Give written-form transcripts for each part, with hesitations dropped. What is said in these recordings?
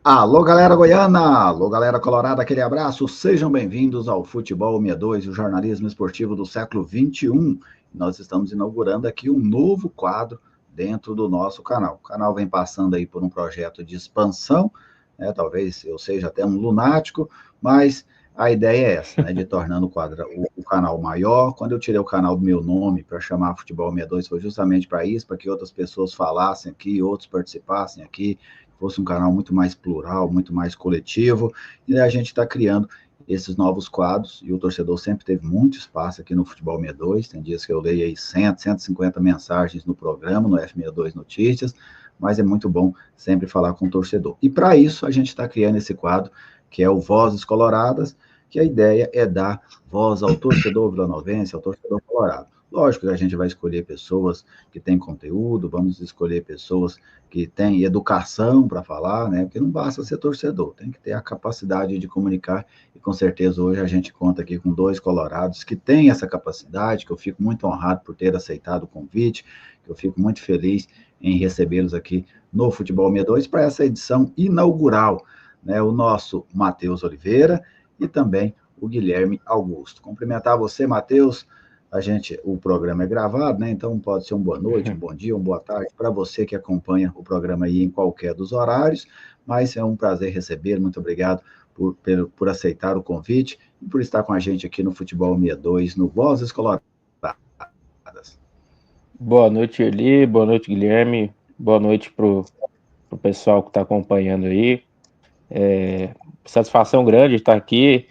Alô, galera goiana! Alô, galera colorada, aquele abraço. Sejam bem-vindos ao Futebol 62, o jornalismo esportivo do século XXI. Nós estamos inaugurando aqui um novo quadro dentro do nosso canal. O canal vem passando aí por um projeto de expansão, né? Talvez eu seja até um lunático, mas a ideia é essa, né? De tornando o canal maior. Quando eu tirei o canal do meu nome para chamar Futebol 62, foi justamente para isso, para que outras pessoas falassem aqui, outros participassem aqui, fosse um canal muito mais plural, muito mais coletivo, e a gente está criando esses novos quadros, e o torcedor sempre teve muito espaço aqui no Futebol 62, tem dias que eu leio aí 100, 150 mensagens no programa, no F62 Notícias, mas é muito bom sempre falar com o torcedor. E para isso a gente está criando esse quadro, que é o Vozes Coloradas, que a ideia é dar voz ao torcedor vilanovense, ao torcedor colorado. Lógico que a gente vai escolher pessoas que têm conteúdo, vamos escolher pessoas que têm educação para falar, né? Porque não basta ser torcedor, tem que ter a capacidade de comunicar, e com certeza hoje a gente conta aqui com dois colorados que têm essa capacidade, que eu fico muito honrado por ter aceitado o convite, que eu fico muito feliz em recebê-los aqui no Futebol 62 para essa edição inaugural, né? O nosso Matheus Oliveira e também o Guilherme Augusto. Cumprimentar você, Matheus. O programa é gravado, né? Então pode ser uma boa noite, um bom dia, uma boa tarde para você que acompanha o programa aí em qualquer dos horários, mas é um prazer receber, muito obrigado por aceitar o convite e por estar com a gente aqui no Futebol 62, no Vozes Coloradas. Boa noite, Eli, boa noite, Guilherme, boa noite pro pessoal que está acompanhando aí. Satisfação grande estar aqui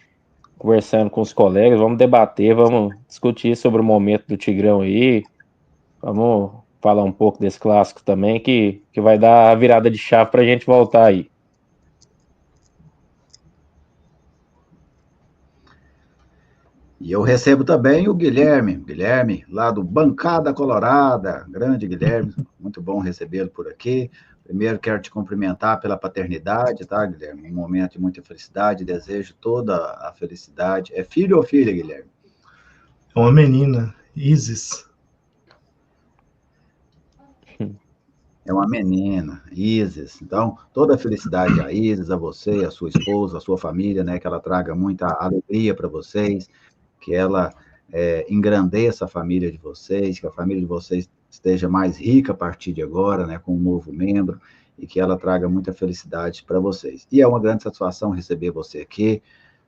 conversando com os colegas, vamos debater, vamos discutir sobre o momento do Tigrão aí, vamos falar um pouco desse clássico também, que vai dar a virada de chave para a gente voltar aí. E eu recebo também o Guilherme, lá do Bancada Colorada, grande Guilherme, muito bom recebê-lo por aqui. Primeiro quero te cumprimentar pela paternidade, tá, Guilherme? Um momento de muita felicidade, desejo toda a felicidade. É filho ou filha, Guilherme? É uma menina, Isis. É uma menina, Isis. Então, toda a felicidade a Isis, a você, a sua esposa, a sua família, né? Que ela traga muita alegria para vocês, que ela engrandeça a família de vocês, que a família de vocês esteja mais rica a partir de agora, né? Com um novo membro, e que ela traga muita felicidade para vocês. E é uma grande satisfação receber você aqui.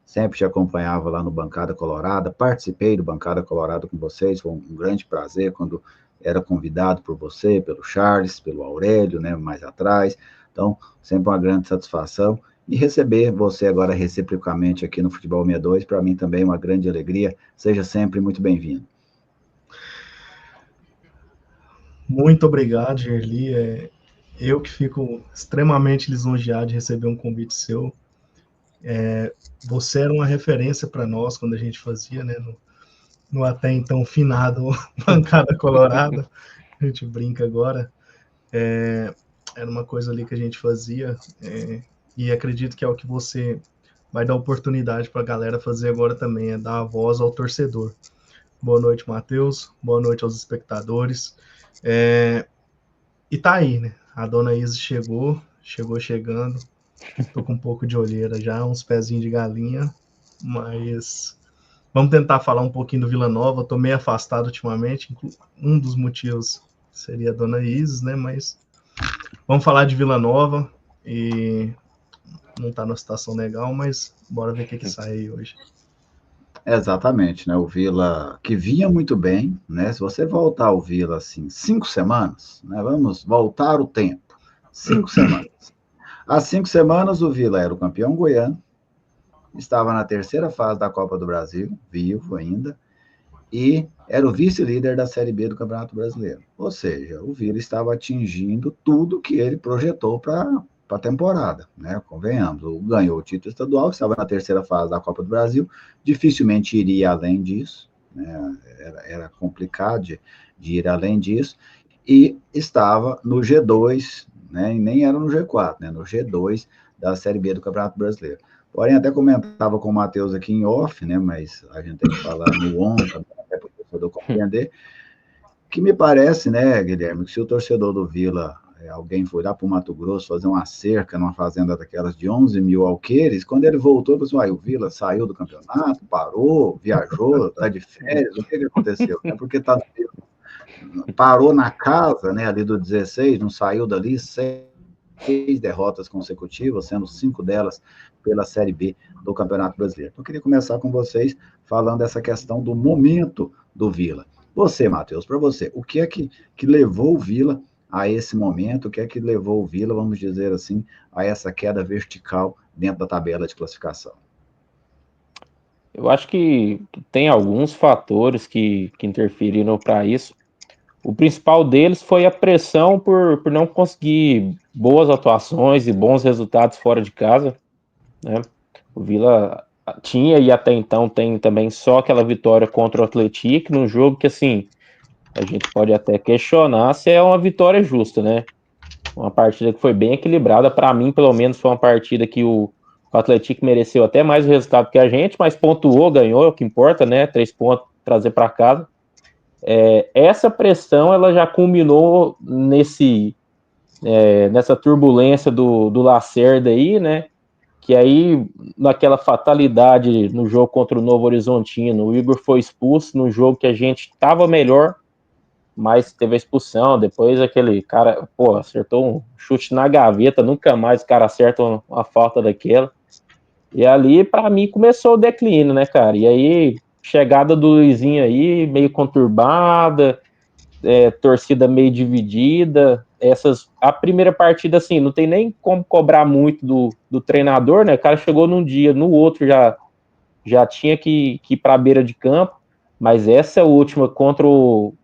Sempre te acompanhava lá no Bancada Colorada, participei do Bancada Colorada com vocês, foi um grande prazer quando era convidado por você, pelo Charles, pelo Aurélio, né, mais atrás. Então, sempre uma grande satisfação. E receber você agora reciprocamente aqui no Futebol 62, para mim também é uma grande alegria. Seja sempre muito bem-vindo. Muito obrigado, Gerli. Eu que fico extremamente lisonjeado de receber um convite seu. Você era uma referência para nós quando a gente fazia, né, no até então finado Bancada Colorada. A gente brinca agora. Era uma coisa ali que a gente fazia, e acredito que é o que você vai dar oportunidade para a galera fazer agora também, é dar a voz ao torcedor. Boa noite, Matheus. Boa noite aos espectadores. E tá aí, né? A dona Isa chegou chegando. Tô com um pouco de olheira já, uns pezinhos de galinha, mas vamos tentar falar um pouquinho do Vila Nova. Tô meio afastado ultimamente, um dos motivos seria a dona Isis, né? Mas vamos falar de Vila Nova, e não tá numa situação legal, mas bora ver o que sai aí hoje. Exatamente, né? O Vila que vinha muito bem, né? Se você voltar ao Vila assim, 5 semanas, né? Vamos voltar o tempo. 5 semanas. Há 5 semanas o Vila era o campeão goiano, estava na terceira fase da Copa do Brasil, vivo ainda, e era o vice-líder da Série B do Campeonato Brasileiro. Ou seja, o Vila estava atingindo tudo que ele projetou para a temporada, né? Convenhamos, ganhou o título estadual, estava na terceira fase da Copa do Brasil, dificilmente iria além disso, né? Era complicado de ir além disso, e estava no G2, né? E nem era no G4, né? No G2 da Série B do Campeonato Brasileiro. Porém, até comentava com o Matheus aqui em off, né? Mas a gente tem que falar no on também, até para o torcedor compreender, que me parece, né, Guilherme, que se o torcedor do Vila alguém foi lá para o Mato Grosso fazer uma cerca numa fazenda daquelas de 11 mil alqueires. Quando ele voltou, ele falou assim, o Vila saiu do campeonato, parou, viajou, está de férias, o que aconteceu? É porque parou na casa, né, ali do 16, não saiu dali, 6 derrotas consecutivas, sendo 5 delas pela Série B do Campeonato Brasileiro. Então, eu queria começar com vocês falando dessa questão do momento do Vila. Você, Matheus, para você, o que é que levou o Vila a esse momento? O que é que levou o Vila, vamos dizer assim, a essa queda vertical dentro da tabela de classificação? Eu acho que tem alguns fatores que interferiram para isso. O principal deles foi a pressão por não conseguir boas atuações e bons resultados fora de casa, né? O Vila tinha e até então tem também só aquela vitória contra o Atlético, num jogo que, assim, a gente pode até questionar se é uma vitória justa, né? Uma partida que foi bem equilibrada, para mim, pelo menos, foi uma partida que o Atlético mereceu até mais o resultado que a gente, mas pontuou, ganhou, é o que importa, né? 3 pontos trazer para casa. Essa pressão ela já culminou nessa turbulência do Lacerda aí, né? Que aí, naquela fatalidade no jogo contra o Novo Horizontino, o Igor foi expulso no jogo que a gente estava melhor, mas teve a expulsão. Depois aquele cara, acertou um chute na gaveta, nunca mais o cara acerta uma falta daquela. E ali, para mim, começou o declínio, né, cara? E aí, chegada do Luizinho aí, meio conturbada, torcida meio dividida. A primeira partida, assim, não tem nem como cobrar muito do treinador, né? O cara chegou num dia, no outro já tinha que ir para a beira de campo, mas essa última contra o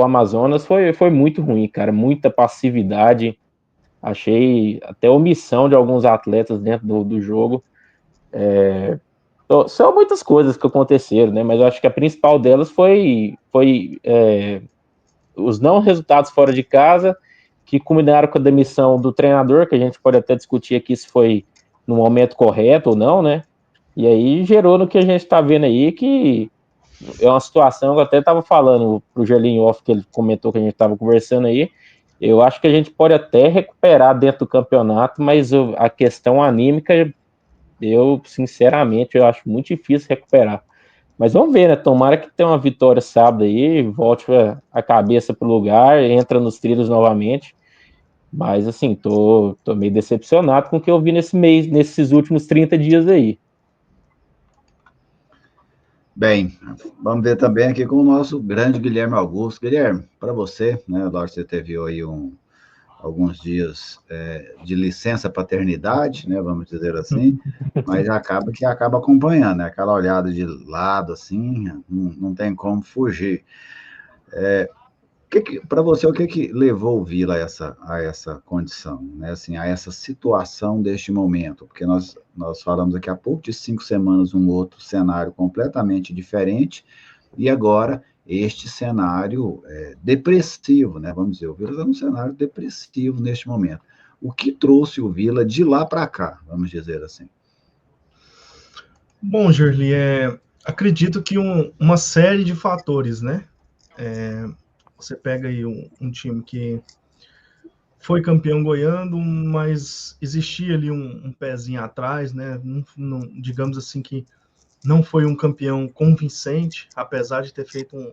Amazonas foi muito ruim, cara. Muita passividade. Achei até omissão de alguns atletas dentro do jogo. São muitas coisas que aconteceram, né? Mas eu acho que a principal delas foi os não resultados fora de casa, que culminaram com a demissão do treinador, que a gente pode até discutir aqui se foi no momento correto ou não, né? E aí gerou no que a gente está vendo aí, que é uma situação que eu até estava falando para o Gelinho Off, que ele comentou que a gente estava conversando aí. Eu acho que a gente pode até recuperar dentro do campeonato, mas a questão anímica, sinceramente, eu acho muito difícil recuperar. Mas vamos ver, né? Tomara que tenha uma vitória sábado aí, volte a cabeça pro lugar, entra nos trilhos novamente. Mas, assim, tô meio decepcionado com o que eu vi nesses últimos 30 dias aí. Bem, vamos ver também aqui com o nosso grande Guilherme Augusto. Guilherme, para você, né? Lógico que você teve aí alguns dias de licença paternidade, né? Vamos dizer assim, mas acaba acompanhando, né? Aquela olhada de lado, assim, não tem como fugir. Para você, o que levou o Vila a essa condição, né? Assim, a essa situação deste momento? Porque nós falamos aqui há pouco de 5 semanas um outro cenário completamente diferente, e agora este cenário depressivo, né? Vamos dizer, o Vila está num cenário depressivo neste momento. O que trouxe o Vila de lá para cá, vamos dizer assim? Bom, Gerli, acredito que uma série de fatores, né? Você pega aí um time que foi campeão goiano, mas existia ali um pezinho atrás, né? Digamos assim que não foi um campeão convincente, apesar de ter feito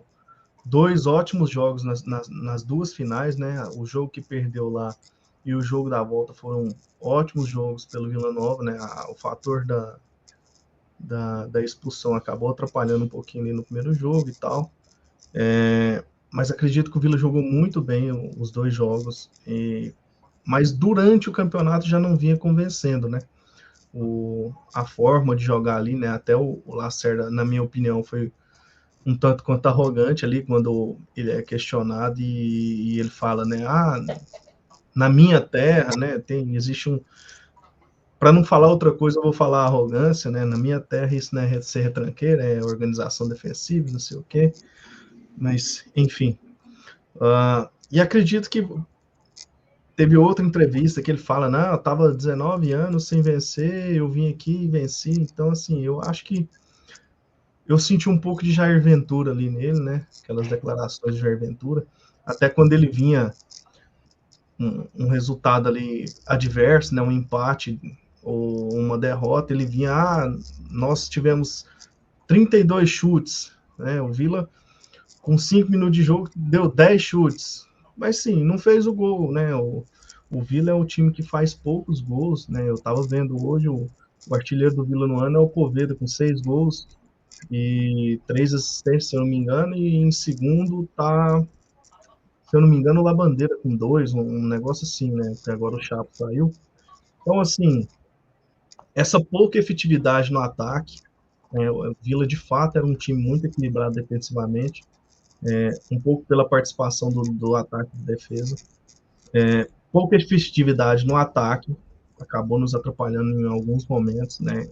2 ótimos jogos nas 2 finais, né? O jogo que perdeu lá e o jogo da volta foram ótimos jogos pelo Vila Nova, né? O fator da expulsão acabou atrapalhando um pouquinho ali no primeiro jogo e tal. Mas acredito que o Vila jogou muito bem os 2 jogos, mas durante o campeonato já não vinha convencendo, né? A forma de jogar ali, né? Até o Lacerda, na minha opinião, foi um tanto quanto arrogante ali quando ele é questionado e ele fala, né? Na minha terra, né? Existe para não falar outra coisa, eu vou falar arrogância, né? Na minha terra isso não é ser retranqueiro, é organização defensiva, não sei o quê. Mas, enfim. E acredito que teve outra entrevista que ele fala, não, eu estava 19 anos sem vencer, eu vim aqui e venci. Então, assim, eu acho que eu senti um pouco de Jair Ventura ali nele, né? Aquelas declarações de Jair Ventura. Até quando ele vinha um resultado ali adverso, né, um empate ou uma derrota, ele vinha, nós tivemos 32 chutes, né, o Vila com 5 minutos de jogo deu 10 chutes, mas sim, não fez o gol, né, o Vila é um time que faz poucos gols, né, eu tava vendo hoje o artilheiro do Vila no ano é o Poveda, com 6 gols e 3 assistências, se eu não me engano, e em segundo tá, se eu não me engano, o Labandeira com 2, um negócio assim, né? Porque agora o Chapo saiu. Então, assim, essa pouca efetividade no ataque, o Vila de fato era um time muito equilibrado defensivamente, um pouco pela participação do ataque e defesa. Pouca efetividade no ataque, acabou nos atrapalhando em alguns momentos, né?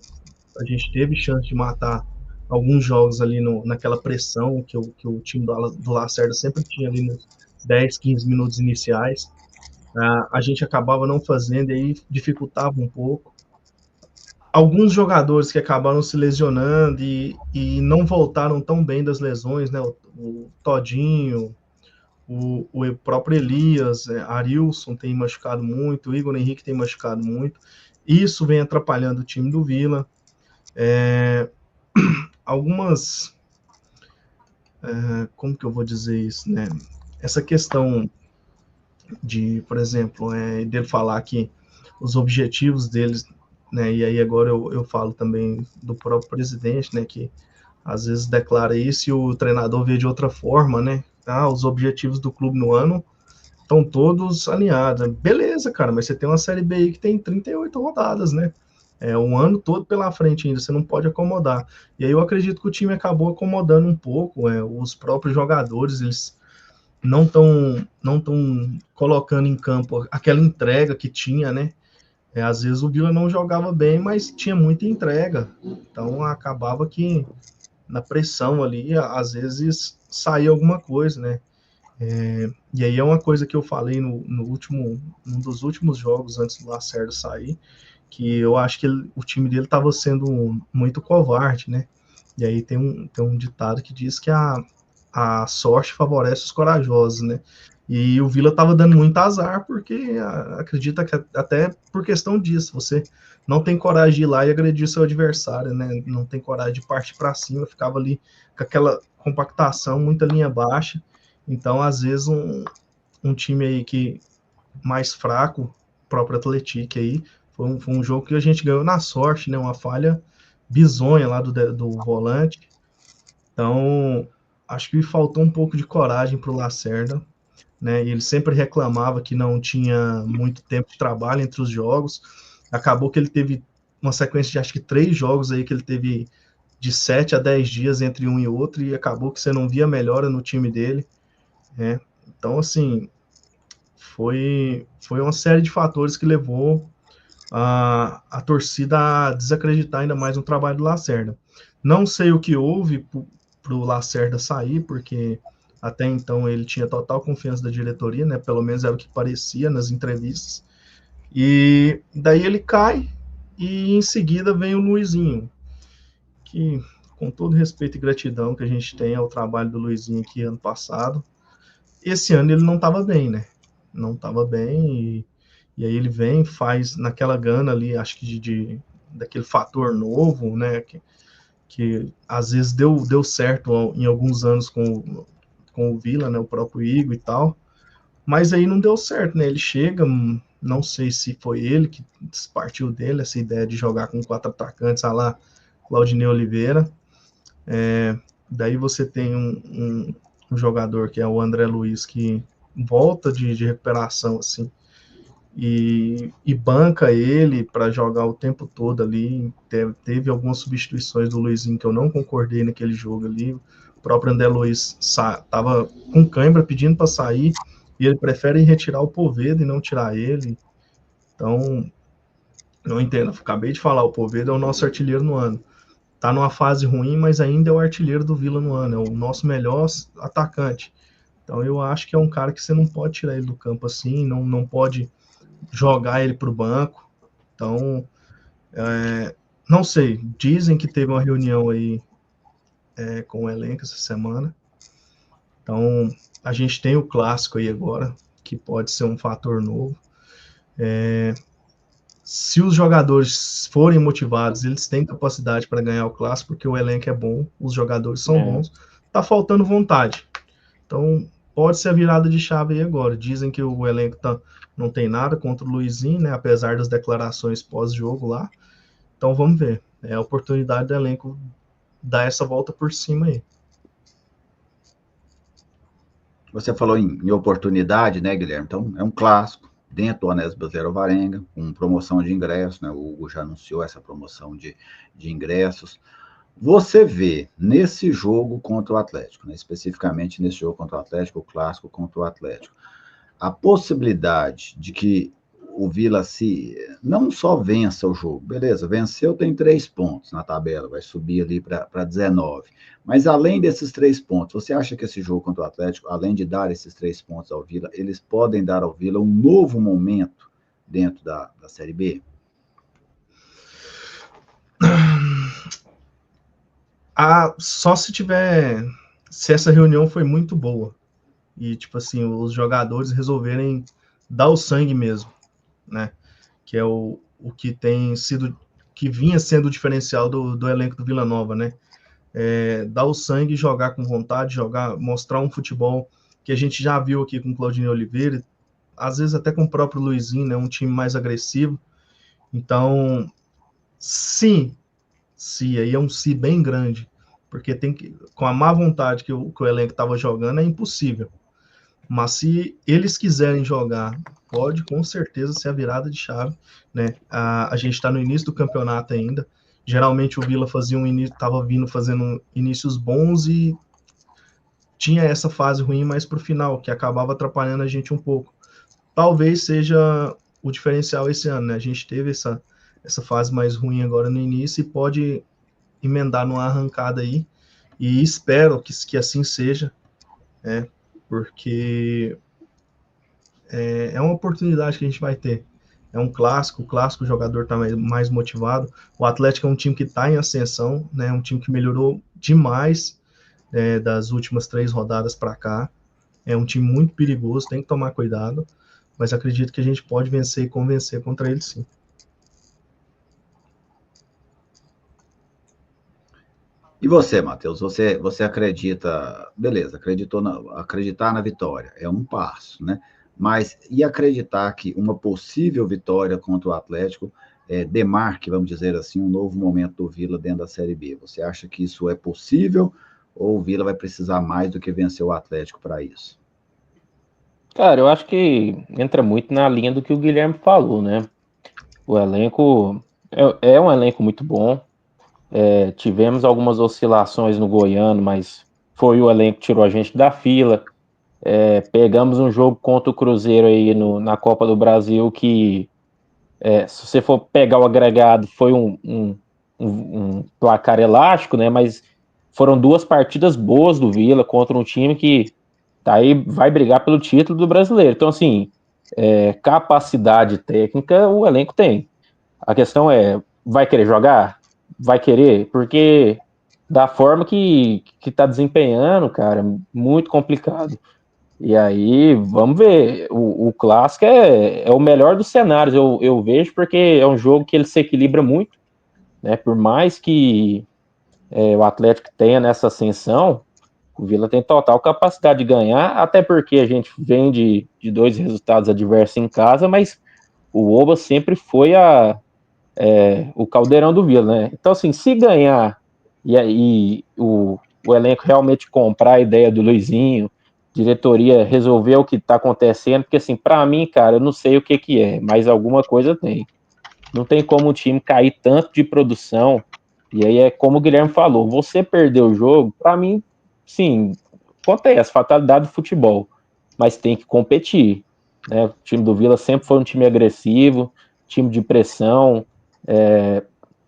A gente teve chance de matar alguns jogos ali naquela pressão que o time do Lacerda sempre tinha ali nos 10, 15 minutos iniciais. A gente acabava não fazendo e aí dificultava um pouco. Alguns jogadores que acabaram se lesionando e não voltaram tão bem das lesões, né? O Todinho, o próprio Elias, Arilson tem machucado muito, o Igor Henrique tem machucado muito. Isso vem atrapalhando o time do Vila. Algumas... como que eu vou dizer isso, né? Essa questão de, por exemplo, dele falar que os objetivos deles, né, e aí agora eu falo também do próprio presidente, né, que às vezes declara isso e o treinador vê de outra forma, né, os objetivos do clube no ano estão todos alinhados. Beleza, cara, mas você tem uma Série B aí que tem 38 rodadas, né, um ano todo pela frente ainda, você não pode acomodar. E aí eu acredito que o time acabou acomodando um pouco, os próprios jogadores, eles não tão colocando em campo aquela entrega que tinha, né? Às vezes o Vila não jogava bem, mas tinha muita entrega. Então acabava que na pressão ali, às vezes saía alguma coisa, né? E aí é uma coisa que eu falei num dos últimos jogos antes do Lacerda sair, que eu acho que o time dele estava sendo muito covarde, né? E aí tem um ditado que diz que a sorte favorece os corajosos, né? E o Vila estava dando muito azar, porque acredita que até por questão disso, você não tem coragem de ir lá e agredir seu adversário, né? Não tem coragem de partir para cima, ficava ali com aquela compactação, muita linha baixa. Então, às vezes, um time aí que mais fraco, o próprio Atlético aí, foi um jogo que a gente ganhou na sorte, né? Uma falha bizonha lá do volante. Então, acho que faltou um pouco de coragem para o Lacerda, né? E ele sempre reclamava que não tinha muito tempo de trabalho entre os jogos. Acabou que ele teve uma sequência de acho que 3 jogos aí que ele teve de 7 a 10 dias entre um e outro, e acabou que você não via melhora no time dele, né? Então, assim, foi uma série de fatores que levou a torcida a desacreditar ainda mais no trabalho do Lacerda. Não sei o que houve para o Lacerda sair, porque até então ele tinha total confiança da diretoria, né? Pelo menos era o que parecia nas entrevistas. E daí ele cai e em seguida vem o Luizinho, que com todo respeito e gratidão que a gente tem ao trabalho do Luizinho aqui ano passado, esse ano ele não estava bem, né? Não estava bem e aí ele vem, faz naquela gana ali, acho que daquele fator novo, né? Que às vezes deu certo em alguns anos com o Vila, né? O próprio Igor e tal. Mas aí não deu certo, né? Ele chega, não sei se foi ele que partiu dele, essa ideia de jogar com 4 atacantes, a lá Claudinei Oliveira. Daí você tem um jogador que é o André Luiz, que volta de recuperação, assim, e banca ele para jogar o tempo todo ali. Teve algumas substituições do Luizinho que eu não concordei naquele jogo ali. O próprio André Luiz estava com cãibra pedindo para sair e ele prefere retirar o Poveda e não tirar ele. Então, não entendo. Acabei de falar, o Poveda é o nosso artilheiro no ano. Tá numa fase ruim, mas ainda é o artilheiro do Vila no ano, é o nosso melhor atacante. Então eu acho que é um cara que você não pode tirar ele do campo assim, não pode jogar ele para o banco. Então, não sei, dizem que teve uma reunião aí com o elenco essa semana. Então, a gente tem o clássico aí agora, que pode ser um fator novo. Se os jogadores forem motivados, eles têm capacidade para ganhar o clássico, porque o elenco é bom, os jogadores são bons, tá faltando vontade. Então, pode ser a virada de chave aí agora. Dizem que o elenco não tem nada contra o Luizinho, né, apesar das declarações pós-jogo lá. Então, vamos ver. É a oportunidade do elenco dar essa volta por cima aí. Você falou em oportunidade, né, Guilherme? Então, é um clássico dentro do Onésio Brasileiro Alvarenga, com promoção de ingressos, né? O Hugo já anunciou essa promoção de ingressos. Você vê nesse jogo contra o Atlético, né, especificamente nesse jogo contra o Atlético, o clássico contra o Atlético, a possibilidade de que o Vila não só vença o jogo, beleza, venceu, tem 3 pontos na tabela, vai subir ali para 19, mas além desses 3 pontos, você acha que esse jogo contra o Atlético, além de dar esses 3 pontos ao Vila, eles podem dar ao Vila um novo momento dentro da Série B? Só se essa reunião foi muito boa e, tipo assim, os jogadores resolverem dar o sangue mesmo, né? Que é o que que vinha sendo o diferencial do elenco do Vila Nova, né? Dar o sangue, jogar com vontade, mostrar um futebol que a gente já viu aqui com o Claudinei Oliveira, às vezes até com o próprio Luizinho, né? Um time mais agressivo. Então, sim, aí é um sim bem grande, porque com a má vontade que o elenco estava jogando, é impossível. Mas se eles quiserem jogar, pode com certeza ser a virada de chave, né? A gente está no início do campeonato ainda. Geralmente o Vila estava vindo fazendo inícios bons e tinha essa fase ruim mais para o final, que acabava atrapalhando a gente um pouco. Talvez seja o diferencial esse ano, né? A gente teve essa fase mais ruim agora no início e pode emendar numa arrancada aí, e espero que assim seja, né? Porque é uma oportunidade que a gente vai ter. É um clássico, o jogador está mais motivado. O Atlético é um time que está em ascensão, né? Um time que melhorou demais das últimas 3 rodadas para cá. É um time muito perigoso, tem que tomar cuidado, mas acredito que a gente pode vencer e convencer contra ele, sim. E você, Matheus, você acredita, beleza, acreditar na vitória é um passo, né? Mas e acreditar que uma possível vitória contra o Atlético demarque, vamos dizer assim, um novo momento do Vila dentro da Série B? Você acha que isso é possível ou o Vila vai precisar mais do que vencer o Atlético para isso? Cara, eu acho que entra muito na linha do que o Guilherme falou, né? O elenco é um elenco muito bom. Tivemos algumas oscilações no Goiano, mas foi o elenco que tirou a gente da fila. Pegamos um jogo contra o Cruzeiro aí na Copa do Brasil que, se você for pegar o agregado, foi um placar elástico, né? Mas foram 2 partidas boas do Vila contra um time que aí vai brigar pelo título do brasileiro. Então, assim, capacidade técnica o elenco tem. A questão vai querer jogar? Vai querer? Porque da forma que tá desempenhando, cara, muito complicado. E aí, vamos ver. O clássico é o melhor dos cenários, eu vejo, porque é um jogo que ele se equilibra muito, né? Por mais que o Atlético tenha nessa ascensão, o Vila tem total capacidade de ganhar, até porque a gente vem de 2 resultados adversos em casa, mas o Oba sempre foi o caldeirão do Vila, né? Então, assim, se ganhar e aí o elenco realmente comprar a ideia do Luizinho, diretoria resolver o que tá acontecendo, porque, assim, para mim, cara, eu não sei o que é, mas alguma coisa tem. Não tem como o time cair tanto de produção, e aí é como o Guilherme falou, você perdeu o jogo, para mim, sim, acontece, fatalidade do futebol, mas tem que competir, né? O time do Vila sempre foi um time agressivo, time de pressão,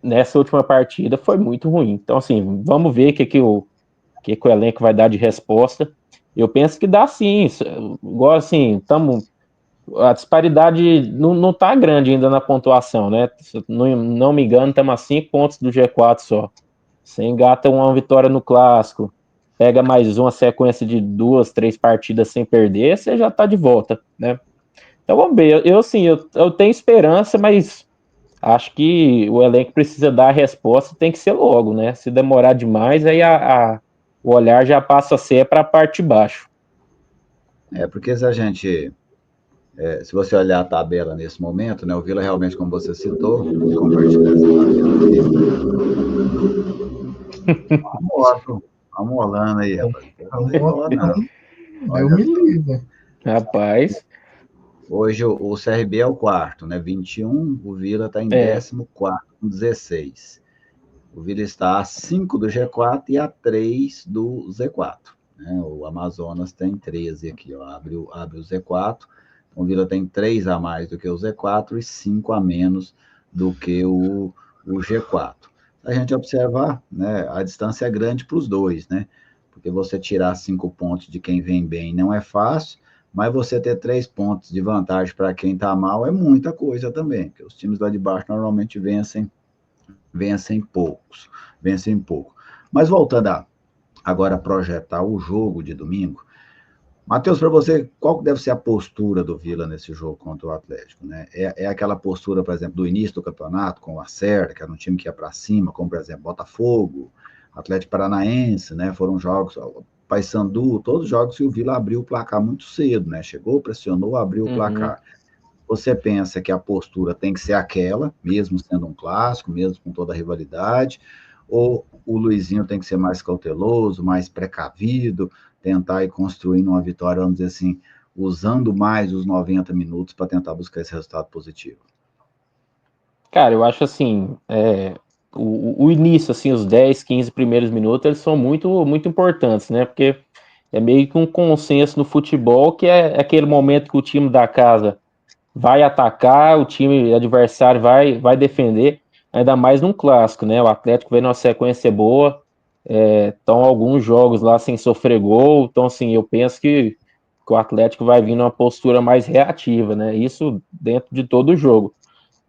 nessa última partida foi muito ruim. Então, assim, vamos ver o que o elenco vai dar de resposta. Eu penso que dá sim. Igual assim, a disparidade não tá grande ainda na pontuação, né? Se não me engano, estamos a 5 pontos do G4 só. Você engata uma vitória no Clássico, pega mais uma sequência de 2, 3 partidas sem perder, você já tá de volta, né? Então vamos ver, eu tenho esperança, mas acho que o elenco precisa dar a resposta, tem que ser logo, né? Se demorar demais, aí o olhar já passa a ser para a parte de baixo. Porque se você olhar a tabela nesse momento, né, o Vila realmente, como você citou, compartilhar essa tabela aqui. Uma moto, amolando aí, rapaz. Não tem dó, não. Eu me livro. Rapaz. Hoje o CRB é o quarto, né? 21, o Vila está em 14º, com 16. O Vila está a 5 do G4 e a 3 do Z4. Né? O Amazonas tem 13 aqui, ó, abre o Z4. Então, o Vila tem 3 a mais do que o Z4 e 5 a menos do que o G4. Se a gente observar, né, a distância é grande para os dois, né? Porque você tirar 5 pontos de quem vem bem não é fácil, mas você ter 3 pontos de vantagem para quem está mal é muita coisa também, porque os times lá de baixo normalmente vencem pouco. Mas voltando agora a projetar o jogo de domingo, Matheus, para você, qual deve ser a postura do Vila nesse jogo contra o Atlético? Né? É aquela postura, por exemplo, do início do campeonato, com o Lacerda, que era um time que ia para cima, como, por exemplo, Botafogo, Atlético Paranaense, né? Foram jogos, Paysandu, todos os jogos que o Vila abriu o placar muito cedo, né? Chegou, pressionou, abriu o placar. Você pensa que a postura tem que ser aquela, mesmo sendo um clássico, mesmo com toda a rivalidade, ou o Luizinho tem que ser mais cauteloso, mais precavido, tentar ir construindo uma vitória, vamos dizer assim, usando mais os 90 minutos para tentar buscar esse resultado positivo? Cara, eu acho assim, o início, assim, os 10, 15 primeiros minutos, eles são muito, muito importantes, né? Porque é meio que um consenso no futebol que é aquele momento que o time da casa vai atacar, o time adversário vai defender, ainda mais num clássico, né? O Atlético vem numa sequência boa, estão alguns jogos lá sem sofrer gol, então assim, eu penso que o Atlético vai vir numa postura mais reativa, né? Isso dentro de todo o jogo.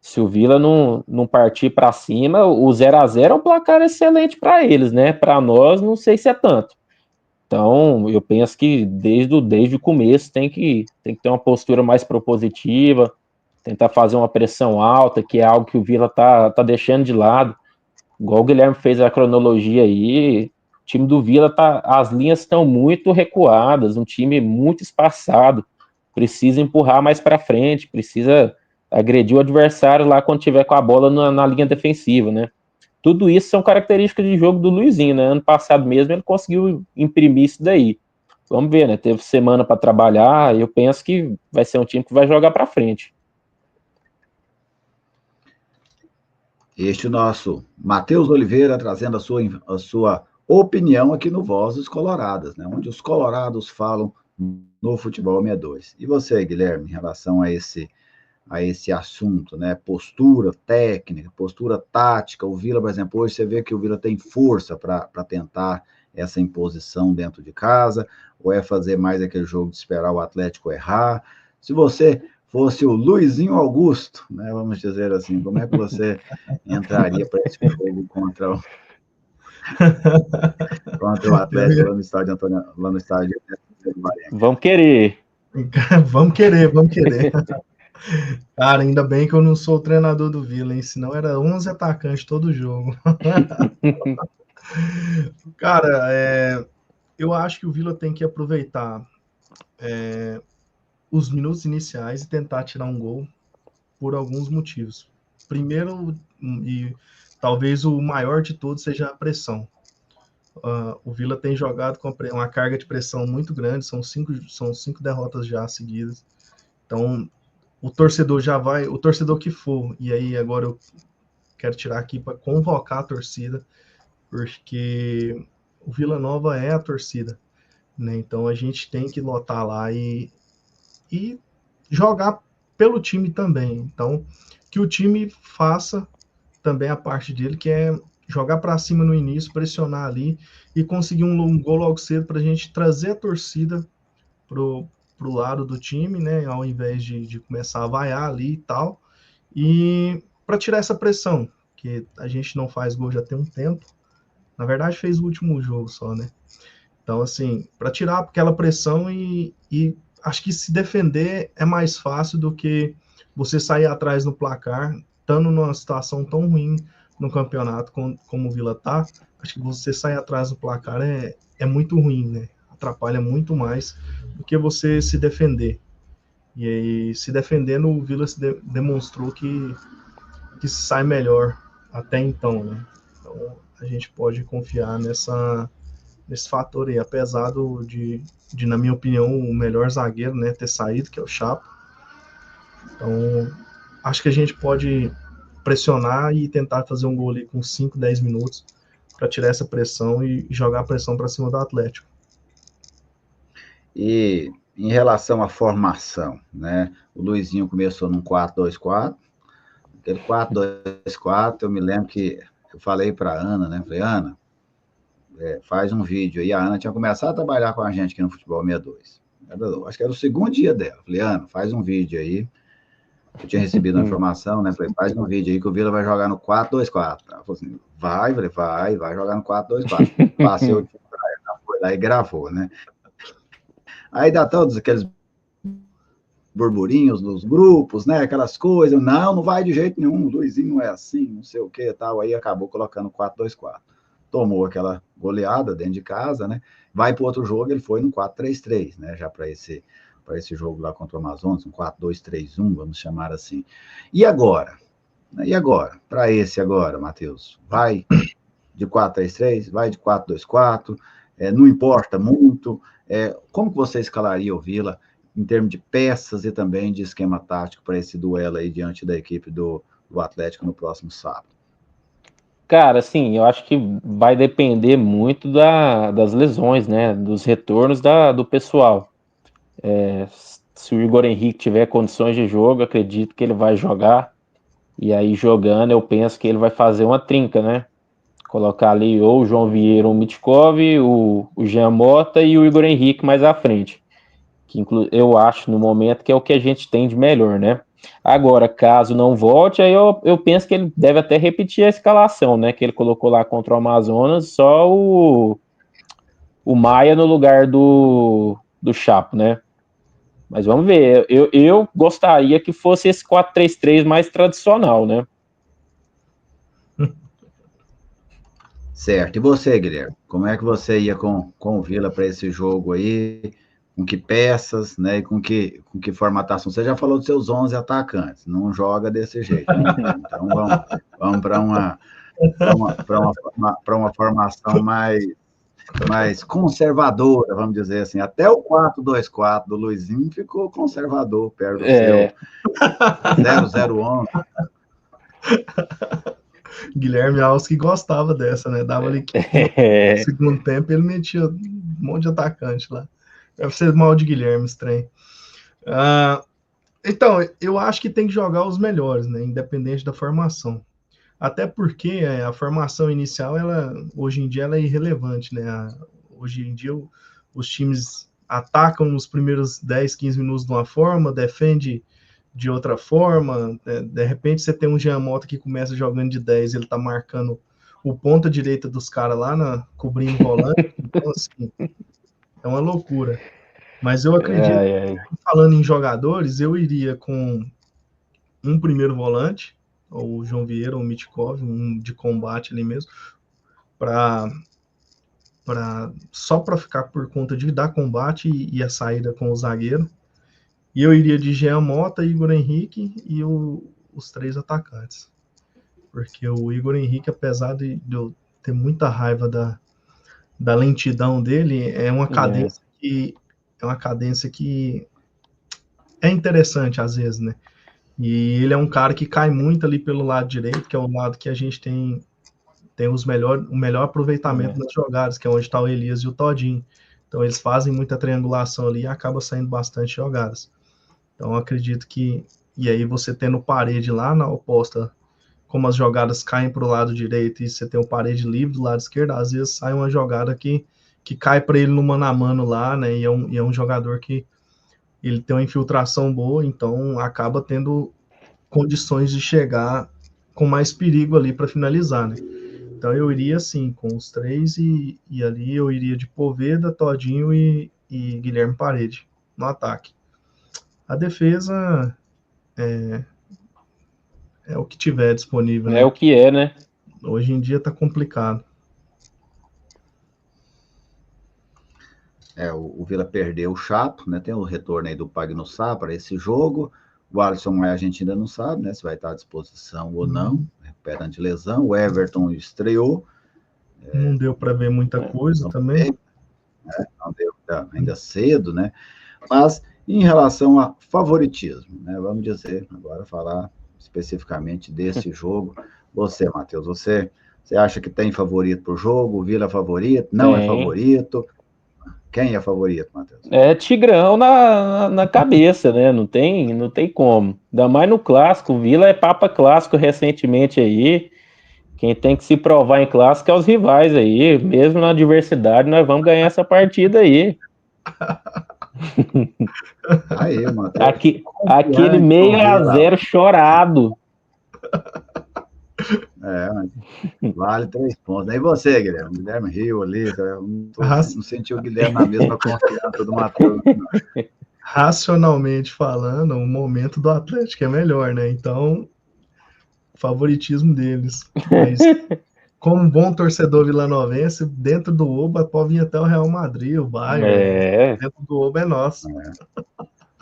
Se o Vila não partir para cima, o 0-0 é um placar excelente para eles, né? Para nós, não sei se é tanto. Então, eu penso que desde o começo tem que ter uma postura mais propositiva, tentar fazer uma pressão alta, que é algo que o Vila tá deixando de lado. Igual o Guilherme fez a cronologia aí, o time do Vila as linhas estão muito recuadas, um time muito espaçado, precisa empurrar mais para frente, precisa agredir o adversário lá quando tiver com a bola na linha defensiva, né? Tudo isso são características de jogo do Luizinho, né? Ano passado mesmo ele conseguiu imprimir isso daí. Vamos ver, né? Teve semana para trabalhar, eu penso que vai ser um time que vai jogar para frente. Este nosso Matheus Oliveira trazendo a sua opinião aqui no Vozes Coloradas, né? Onde os colorados falam no Futebol 62. E você, Guilherme, em relação a esse assunto, né? Postura técnica, postura tática. O Vila, por exemplo, hoje você vê que o Vila tem força para tentar essa imposição dentro de casa, ou é fazer mais aquele jogo de esperar o Atlético errar? Se você fosse o Luizinho Augusto, né? Vamos dizer assim, como é que você entraria para esse jogo contra o Atlético lá no estádio Antônio, lá no estádio Vamos querer. Vamos querer. Cara, ainda bem que eu não sou o treinador do Vila, hein? Senão era 11 atacantes todo jogo. Cara, eu acho que o Vila tem que aproveitar os minutos iniciais e tentar tirar um gol por alguns motivos. Primeiro, e talvez o maior de todos, seja a pressão. O Vila tem jogado com uma carga de pressão muito grande, são cinco derrotas já seguidas. Então, o torcedor que for, e aí agora eu quero tirar aqui para convocar a torcida, porque o Vila Nova é a torcida, né? Então a gente tem que lotar lá e jogar pelo time também. Então, que o time faça também a parte dele, que é jogar para cima no início, pressionar ali e conseguir um gol logo cedo para a gente trazer a torcida pro lado do time, né? Ao invés de começar a vaiar ali e tal. E para tirar essa pressão, que a gente não faz gol já tem um tempo. Na verdade, fez o último jogo só, né? Então, assim, para tirar aquela pressão e acho que se defender é mais fácil do que você sair atrás no placar, estando numa situação tão ruim no campeonato como o Vila tá. Acho que você sair atrás do placar é muito ruim, né? Atrapalha muito mais do que você se defender. E aí, se defendendo, o Vila demonstrou que sai melhor até então, né? Então, a gente pode confiar nesse fator aí, apesar de, na minha opinião, o melhor zagueiro, né, ter saído, que é o Chapo. Então, acho que a gente pode pressionar e tentar fazer um gol ali com 5, 10 minutos para tirar essa pressão e jogar a pressão para cima do Atlético. E em relação à formação, né? O Luizinho começou num 4-2-4, aquele 4-2-4, eu me lembro que eu falei para a Ana, né? Falei, Ana, faz um vídeo aí. A Ana tinha começado a trabalhar com a gente aqui no Futebol 62. Acho que era o segundo dia dela. Falei, Ana, faz um vídeo aí. Eu tinha recebido a informação, né? Falei, faz um vídeo aí que o Vila vai jogar no 4-2-4. Ela falou assim, vai jogar no 4-2-4. Passei o time pra ela, foi lá e gravou, né? Aí dá todos aqueles burburinhos nos grupos, né? Aquelas coisas. Não vai de jeito nenhum. O Luizinho não é assim, não sei o que tal. Aí acabou colocando 4-2-4. Tomou aquela goleada dentro de casa, né? Vai para o outro jogo, ele foi no 4-3-3, né? Já para esse jogo lá contra o Amazonas, um 4-2-3-1, vamos chamar assim. E agora? Para esse agora, Matheus? Vai de 4-3-3? Vai de 4-2-4? Não importa muito. Como que você escalaria o Vila em termos de peças e também de esquema tático para esse duelo aí diante da equipe do Atlético no próximo sábado? Cara, assim, eu acho que vai depender muito das lesões, né? Dos retornos do pessoal. Se o Igor Henrique tiver condições de jogo, acredito que ele vai jogar. E aí, jogando, eu penso que ele vai fazer uma trinca, né? Colocar ali ou o João Vieira, o Mitkov, o Jean Mota e o Igor Henrique mais à frente. Que eu acho, no momento, que é o que a gente tem de melhor, né? Agora, caso não volte, aí eu penso que ele deve até repetir a escalação, né? Que ele colocou lá contra o Amazonas, só o Maia no lugar do Chapo, né? Mas vamos ver. Eu gostaria que fosse esse 4-3-3 mais tradicional, né? Certo. E você, Guilherme? Como é que você ia com o Vila para esse jogo aí? Com que peças, né? E com que formatação? Você já falou dos seus 11 atacantes. Não joga desse jeito, né, Guilherme? Então vamos para uma formação mais conservadora, vamos dizer assim. Até o 4-2-4 do Luizinho ficou conservador perto do seu 0-0-11. Guilherme Alves que gostava dessa, né? Dava ali no segundo tempo, ele metia um monte de atacante lá. Deve ser mal de Guilherme, estranho. Então, eu acho que tem que jogar os melhores, né? Independente da formação. Até porque a formação inicial, hoje em dia, ela é irrelevante, né? Hoje em dia, os times atacam nos primeiros 10, 15 minutos de uma forma, defende de outra forma. De repente, você tem um Jean Mota que começa jogando de 10, ele tá marcando o ponta direita dos caras lá, cobrindo o volante. Então, assim, é uma loucura. Mas eu acredito que, falando em jogadores, eu iria com um primeiro volante, ou o João Vieira, ou o Mitkov, um de combate ali mesmo, só para ficar por conta de dar combate e a saída com o zagueiro. E eu iria de Jean Mota, Igor Henrique e os 3 atacantes. Porque o Igor Henrique, apesar de eu ter muita raiva da lentidão dele, é uma cadência que é interessante às vezes, né? E ele é um cara que cai muito ali pelo lado direito, que é o lado que a gente tem o melhor aproveitamento nas jogadas, que é onde está o Elias e o Todinho. Então eles fazem muita triangulação ali e acaba saindo bastante jogadas. Então eu acredito que, e aí você tendo parede lá na oposta, como as jogadas caem para o lado direito e você tem o parede livre do lado esquerdo, às vezes sai uma jogada que cai para ele no mano a mano lá, né? E é um jogador que ele tem uma infiltração boa, então acaba tendo condições de chegar com mais perigo ali para finalizar, né? Então eu iria assim, com os três, e ali eu iria de Poveda, Todinho e Guilherme Parede no ataque. A defesa é o que tiver disponível, né? É o que é, né? Hoje em dia tá complicado. O Vila perdeu o Chapo, né? Tem o retorno aí do Pagnussá para esse jogo. O Alisson, a gente ainda não sabe, né? Se vai estar à disposição ou não, recuperando de lesão. O Everton estreou. Não deu para ver muita coisa também. Não deu, ainda cedo, né? Mas em relação a favoritismo, né? Vamos dizer, agora falar especificamente desse jogo. Você, Matheus, você acha que tem favorito para o jogo? O Vila é favorito? Não é favorito? Quem é favorito, Matheus? É Tigrão na cabeça, né? Não tem como. Ainda mais no clássico. O Vila é papa clássico recentemente aí. Quem tem que se provar em clássico é os rivais aí. Mesmo na adversidade, nós vamos ganhar essa partida aí. Aí, Matheus. Aquele 6-0 chorado. Vale 3 pontos. E você, Guilherme? O Guilherme riu ali. Não sentiu o Guilherme na mesma confiança do Matheus. Racionalmente falando, o momento do Atlético é melhor, né? Então, favoritismo deles. Mas, como um bom torcedor vilanovense, dentro do Oba pode vir até o Real Madrid, o Bayern. Dentro do Oba é nosso.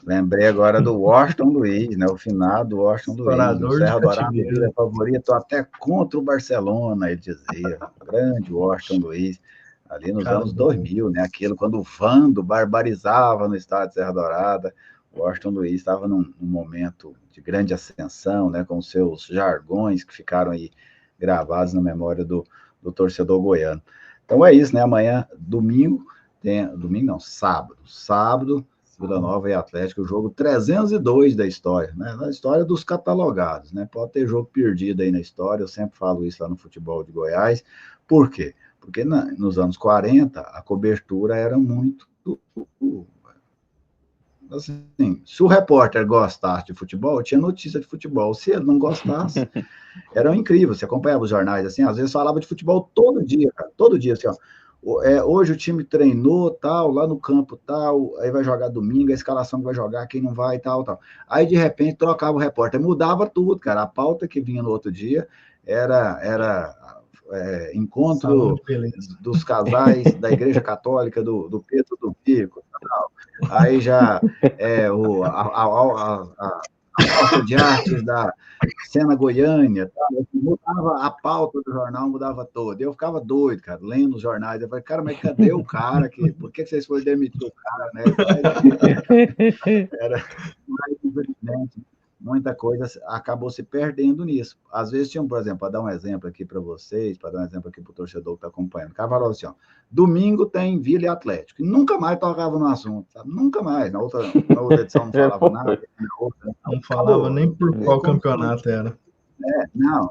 Lembrei agora do Washington Luiz, né? O finado Washington Luiz. O Serra Dourado é favorito até contra o Barcelona, ele dizia. Grande Washington Luiz, ali nos anos 2000, né? Aquilo quando o Vando barbarizava no estádio Serra Dourada. O Washington Luiz estava num momento de grande ascensão, né? Com seus jargões que ficaram aí gravados na memória do torcedor goiano. Então é isso, né? Amanhã, sábado, Vila Nova e Atlético, o jogo 302 da história, né? Na história dos catalogados, né? Pode ter jogo perdido aí na história, eu sempre falo isso lá no futebol de Goiás. Por quê? Porque nos anos 40, a cobertura era muito... Assim, se o repórter gostasse de futebol, tinha notícia de futebol. Se ele não gostasse, era incrível. Você acompanhava os jornais, assim, às vezes falava de futebol todo dia, cara, todo dia, assim, ó. Hoje o time treinou, tal, lá no campo, tal, aí vai jogar domingo, a escalação que vai jogar, quem não vai, tal. Aí, de repente, trocava o repórter, mudava tudo, cara. A pauta que vinha no outro dia era encontro dos casais da Igreja Católica do Pedro do Pico, tal. Aí já a falta de artes da cena Goiânia, tá? Mudava a pauta do jornal, mudava toda. Eu ficava doido, cara, lendo os jornais. Eu falei, cara, mas cadê o cara? Por que vocês foram demitir o cara, né? Era mais, infelizmente, muita coisa acabou se perdendo nisso. Às vezes tinham, por exemplo, para dar um exemplo aqui para vocês, para dar um exemplo aqui para o torcedor que está acompanhando, o cara falava assim, ó, domingo tem Vila e Atlético, e nunca mais tocava no assunto, sabe? Nunca mais, na outra edição não falava nada, não falava nem por qual campeonato era. Não,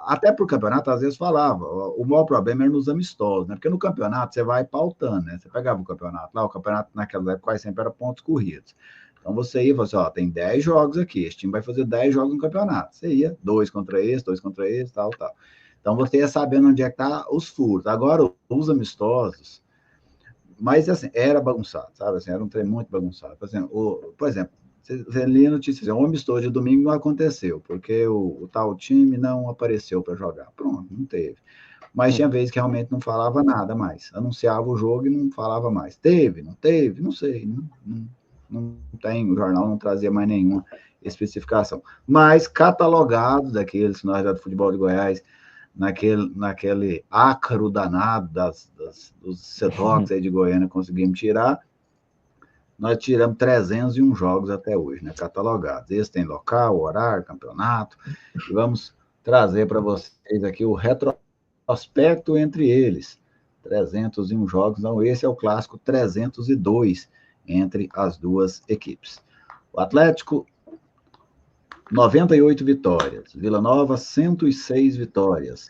até por campeonato às vezes falava, o maior problema era nos amistosos, né? Porque no campeonato você vai pautando, né? Você pegava o campeonato lá, o campeonato naquela época quase sempre era pontos corridos. Então você ia e falava assim, ó, tem 10 jogos aqui, esse time vai fazer 10 jogos no campeonato. Você ia, 2 contra esse, tal. Então você ia sabendo onde é que tá os furos. Agora, os amistosos, mas assim, era bagunçado, sabe? Assim, era um trem muito bagunçado. Por exemplo, você lia notícias, o amistoso de domingo não aconteceu, porque o tal time não apareceu para jogar. Pronto, não teve. Mas tinha vezes que realmente não falava nada mais. Anunciava o jogo e não falava mais. Teve, não teve? Não sei. Não tem, o jornal não trazia mais nenhuma especificação. Mas catalogados daqueles, nós do futebol de Goiás, naquele ácaro danado dos sedocs aí de Goiânia, conseguimos tirar, nós tiramos 301 jogos até hoje, né, catalogados. Esse tem local, horário, campeonato, e vamos trazer para vocês aqui o retrospecto entre eles. 301 jogos, não, esse é o clássico 302 entre as duas equipes. O Atlético, 98 vitórias. Vila Nova, 106 vitórias.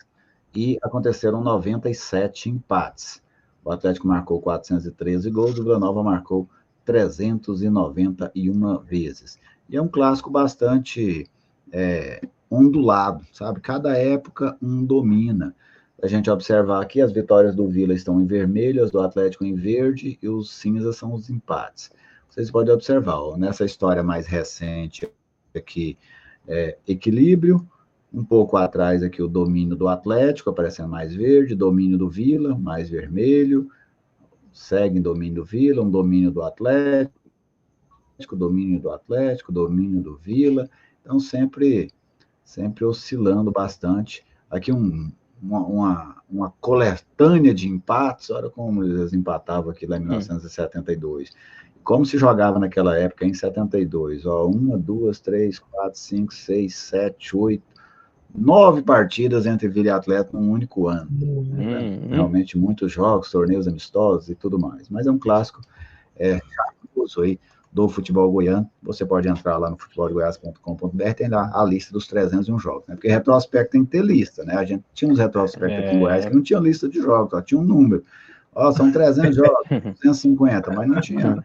E aconteceram 97 empates. O Atlético marcou 413 gols, o Vila Nova marcou 391 vezes. E é um clássico bastante ondulado, sabe? Cada época um domina. A gente observar aqui, as vitórias do Vila estão em vermelho, as do Atlético em verde, e os cinzas são os empates. Vocês podem observar, ó, nessa história mais recente aqui, equilíbrio, um pouco atrás aqui o domínio do Atlético, aparecendo mais verde, domínio do Vila, mais vermelho, segue em domínio do Vila, um domínio do Atlético, domínio do Atlético, domínio do Vila, então sempre oscilando bastante. Aqui uma coletânea de empates, olha como eles empatavam aqui lá em 1972. Como se jogava naquela época, em 72, ó, 1, 2, 3, 4, 5, 6, 7, 8, 9 partidas entre Vila e Atlético num único ano. Realmente muitos jogos, torneios amistosos e tudo mais. Mas é um clássico charmoso aí do futebol goiano. Você pode entrar lá no futebolgoiás.com.br, tem lá a lista dos 301 jogos, né? Porque retrospecto tem que ter lista, né? A gente tinha uns retrospectos aqui em Goiás que não tinha lista de jogos, só tinha um número. Ó, são 300 jogos, 250, mas não tinha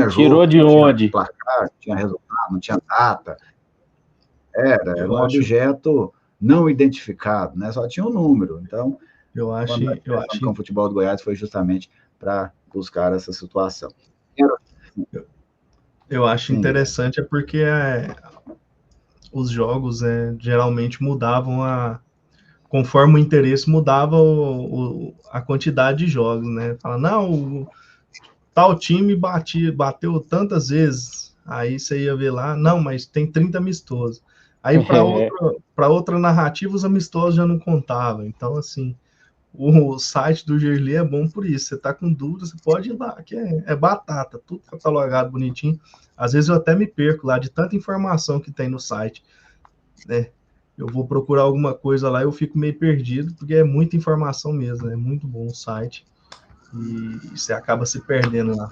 jogo. Tirou de onde? Tinha placar, não tinha resultado, não tinha data. Era um objeto não identificado, né? Só tinha um número. Então, eu acho que o futebol do Goiás foi justamente para buscar essa situação. Eu acho interessante porque os jogos geralmente mudavam conforme o interesse mudava a quantidade de jogos, né? Fala, não, tal time bateu tantas vezes, aí você ia ver lá, não, mas tem 30 amistosos. Aí para outra narrativa os amistosos já não contavam. Então, assim, o site do Gerli é bom por isso. Você tá com dúvida, você pode ir lá, que é batata, tudo catalogado bonitinho. Às vezes eu até me perco lá de tanta informação que tem no site, né? Eu vou procurar alguma coisa lá, eu fico meio perdido, porque é muita informação mesmo, é muito bom o site, e você acaba se perdendo lá.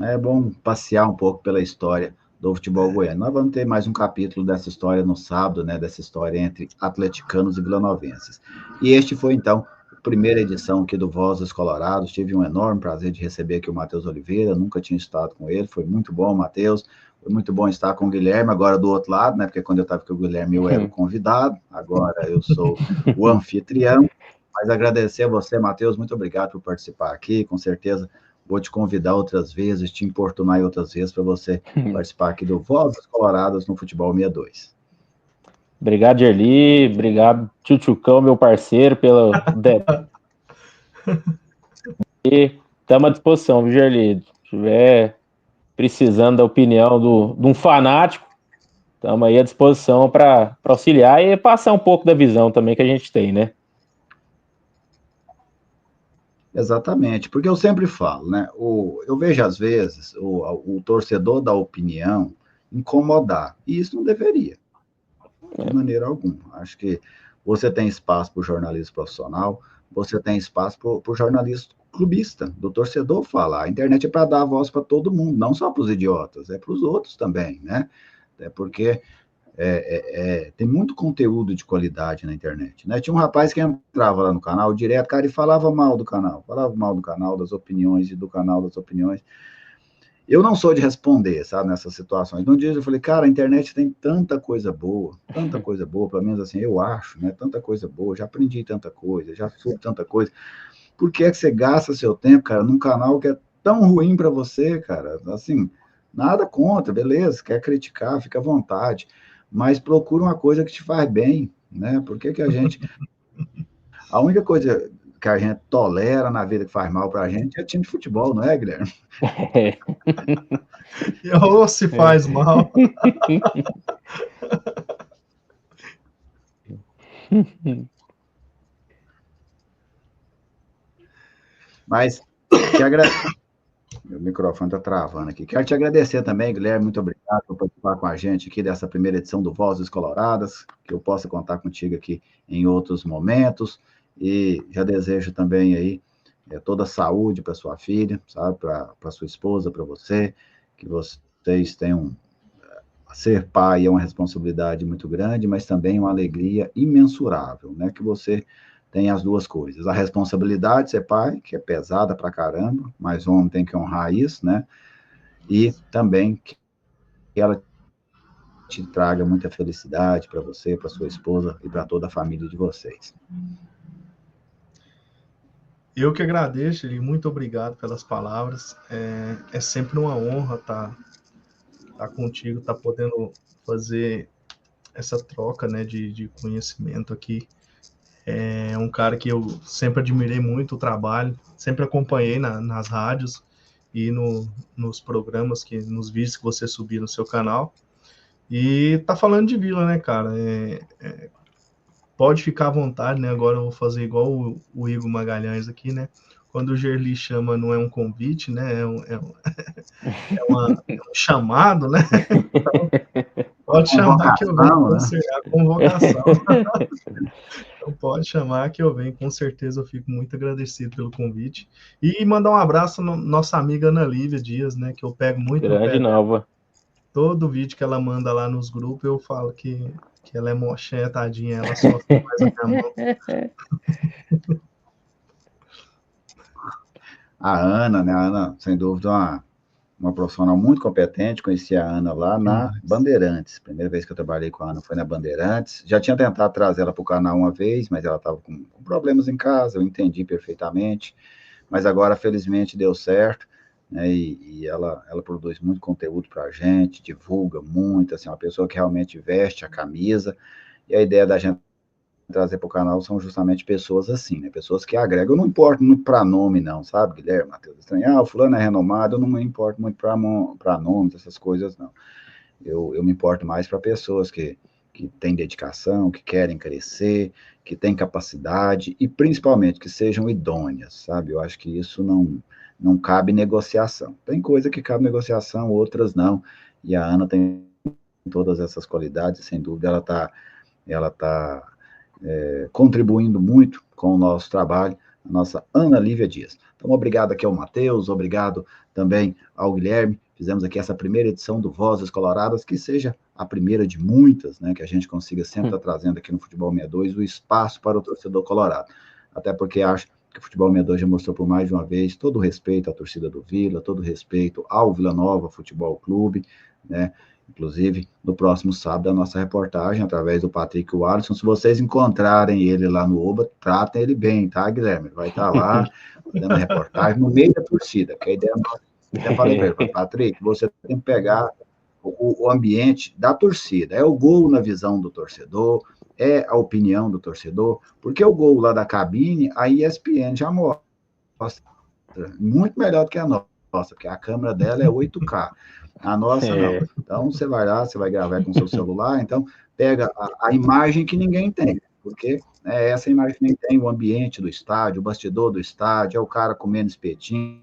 É bom passear um pouco pela história do futebol goiano. Nós vamos ter mais um capítulo dessa história no sábado, né? Dessa história entre atleticanos e vilanovenses. E este foi, então, a primeira edição aqui do Voz dos Colorados. Tive um enorme prazer de receber aqui o Matheus Oliveira, nunca tinha estado com ele, foi muito bom, Matheus. Foi muito bom estar com o Guilherme, agora do outro lado, né? Porque quando eu estava com o Guilherme, eu era o convidado, agora eu sou o anfitrião. Mas agradecer a você, Matheus, muito obrigado por participar aqui, com certeza vou te convidar outras vezes, te importunar outras vezes para você participar aqui do Vozes Coloradas no Futebol 62. Obrigado, Gerli. Obrigado, Tchutchucão, meu parceiro, pelo... E estamos à disposição, viu, Gerli? Se estiver precisando da opinião de um fanático, estamos aí à disposição para auxiliar e passar um pouco da visão também que a gente tem, né? Exatamente, porque eu sempre falo, né? Eu vejo às vezes o torcedor da opinião incomodar, e isso não deveria, de maneira alguma. Acho que você tem espaço para o jornalismo profissional, você tem espaço para o jornalismo clubista, do torcedor falar. A internet é para dar voz para todo mundo, não só para os idiotas, é para os outros também, né? É porque tem muito conteúdo de qualidade na internet, né? Tinha um rapaz que entrava lá no canal direto, cara, e falava mal do canal, das opiniões e do canal das opiniões. Eu não sou de responder, sabe, nessas situações. Num dia eu falei, cara, a internet tem tanta coisa boa, pelo menos assim, eu acho, né? Tanta coisa boa, já aprendi tanta coisa, já soube tanta coisa. Por que você gasta seu tempo, cara, num canal que é tão ruim para você, cara? Assim, nada contra, beleza, quer criticar, fica à vontade, mas procura uma coisa que te faz bem, né? Por que a gente... A única coisa que a gente tolera na vida que faz mal pra gente é time de futebol, não é, Guilherme? Ou se faz mal. Mas meu microfone está travando aqui. Quero te agradecer também, Guilherme, muito obrigado por participar com a gente aqui dessa primeira edição do Vozes Coloradas, que eu possa contar contigo aqui em outros momentos, e já desejo também aí toda a saúde para sua filha, sabe, para sua esposa, para você, que vocês tenham... Ser pai é uma responsabilidade muito grande, mas também uma alegria imensurável, né, que você... Tem as duas coisas. A responsabilidade de ser pai, que é pesada pra caramba, mas o homem tem que honrar isso, né? E também que ela traga muita felicidade para você, para sua esposa e para toda a família de vocês. Eu que agradeço, e muito obrigado pelas palavras. É sempre uma honra estar contigo, estar podendo fazer essa troca, né, de conhecimento aqui. É um cara que eu sempre admirei muito o trabalho, sempre acompanhei nas rádios e nos programas, nos vídeos que você subia no seu canal. E tá falando de Vila, né, cara? Pode ficar à vontade, né? Agora eu vou fazer igual o Igor Magalhães aqui, né? Quando o Gerli chama, não é um convite, né? É um chamado, né? Então, pode chamar que eu venho, a convocação. Então pode chamar que eu venho, com certeza eu fico muito agradecido pelo convite. E mandar um abraço à nossa amiga Ana Lívia Dias, né? Que eu pego muito no pé dela. Todo vídeo que ela manda lá nos grupos, eu falo que ela é mochinha, tadinha, ela sofre mais a minha mão. A Ana, né? A Ana, sem dúvida, uma profissional muito competente. Conheci a Ana lá na Bandeirantes. Primeira vez que eu trabalhei com a Ana foi na Bandeirantes. Já tinha tentado trazer ela para o canal uma vez, mas ela estava com problemas em casa, eu entendi perfeitamente. Mas agora, felizmente, deu certo, né? E ela produz muito conteúdo para a gente, divulga muito, assim, uma pessoa que realmente veste a camisa. E a ideia da gente trazer para o canal são justamente pessoas assim, né? Pessoas que agregam. Eu não importo muito para nome, não, sabe, Guilherme, Matheus? O fulano é renomado, eu não me importo muito para nomes, essas coisas, não. Eu me importo mais para pessoas que têm dedicação, que querem crescer, que têm capacidade e, principalmente, que sejam idôneas, sabe? Eu acho que isso não cabe negociação. Tem coisa que cabe negociação, outras não. E a Ana tem todas essas qualidades, sem dúvida, ela está contribuindo muito com o nosso trabalho, a nossa Ana Lívia Dias. Então, obrigado aqui ao Matheus, obrigado também ao Guilherme. Fizemos aqui essa primeira edição do Vozes Coloradas, que seja a primeira de muitas, né, que a gente consiga sempre estar trazendo aqui no Futebol 62 o espaço para o torcedor colorado. Até porque acho que o Futebol 62 já mostrou por mais de uma vez todo o respeito à torcida do Vila, todo o respeito ao Vila Nova Futebol Clube, né? Inclusive, no próximo sábado, a nossa reportagem, através do Patrick e o Alisson. Se vocês encontrarem ele lá no Oba, tratem ele bem, tá, Guilherme? Ele vai estar lá, fazendo a reportagem, no meio da torcida, que a ideia nossa. Até falei para ele, Patrick, você tem que pegar o ambiente da torcida. É o gol na visão do torcedor, é a opinião do torcedor, porque o gol lá da cabine, a ESPN já mostra muito melhor do que a nossa, porque a câmera dela é 8K. A nossa, não. Então, você vai lá, você vai gravar com o seu celular, então, pega a imagem que ninguém tem, porque essa imagem que ninguém tem, o ambiente do estádio, o bastidor do estádio, é o cara comendo espetinho,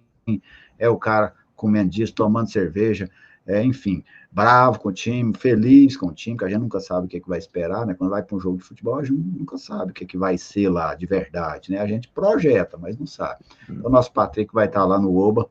é o cara comendo disso, tomando cerveja, enfim, bravo com o time, feliz com o time, que a gente nunca sabe o que vai esperar, né? Quando vai para um jogo de futebol, a gente nunca sabe o que vai ser lá, de verdade, né? A gente projeta, mas não sabe. Então, o nosso Patrick vai estar lá no Oba.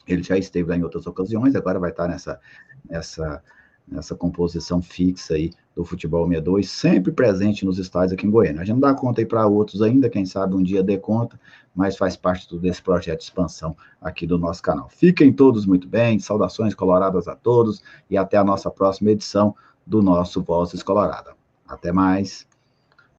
Ele já esteve lá em outras ocasiões, agora vai estar nessa composição fixa aí do Futebol 62, sempre presente nos estádios aqui em Goiânia. A gente não dá conta aí para outros ainda, quem sabe um dia dê conta, mas faz parte desse projeto de expansão aqui do nosso canal. Fiquem todos muito bem, saudações coloradas a todos e até a nossa próxima edição do nosso Vozes Colorada. Até mais!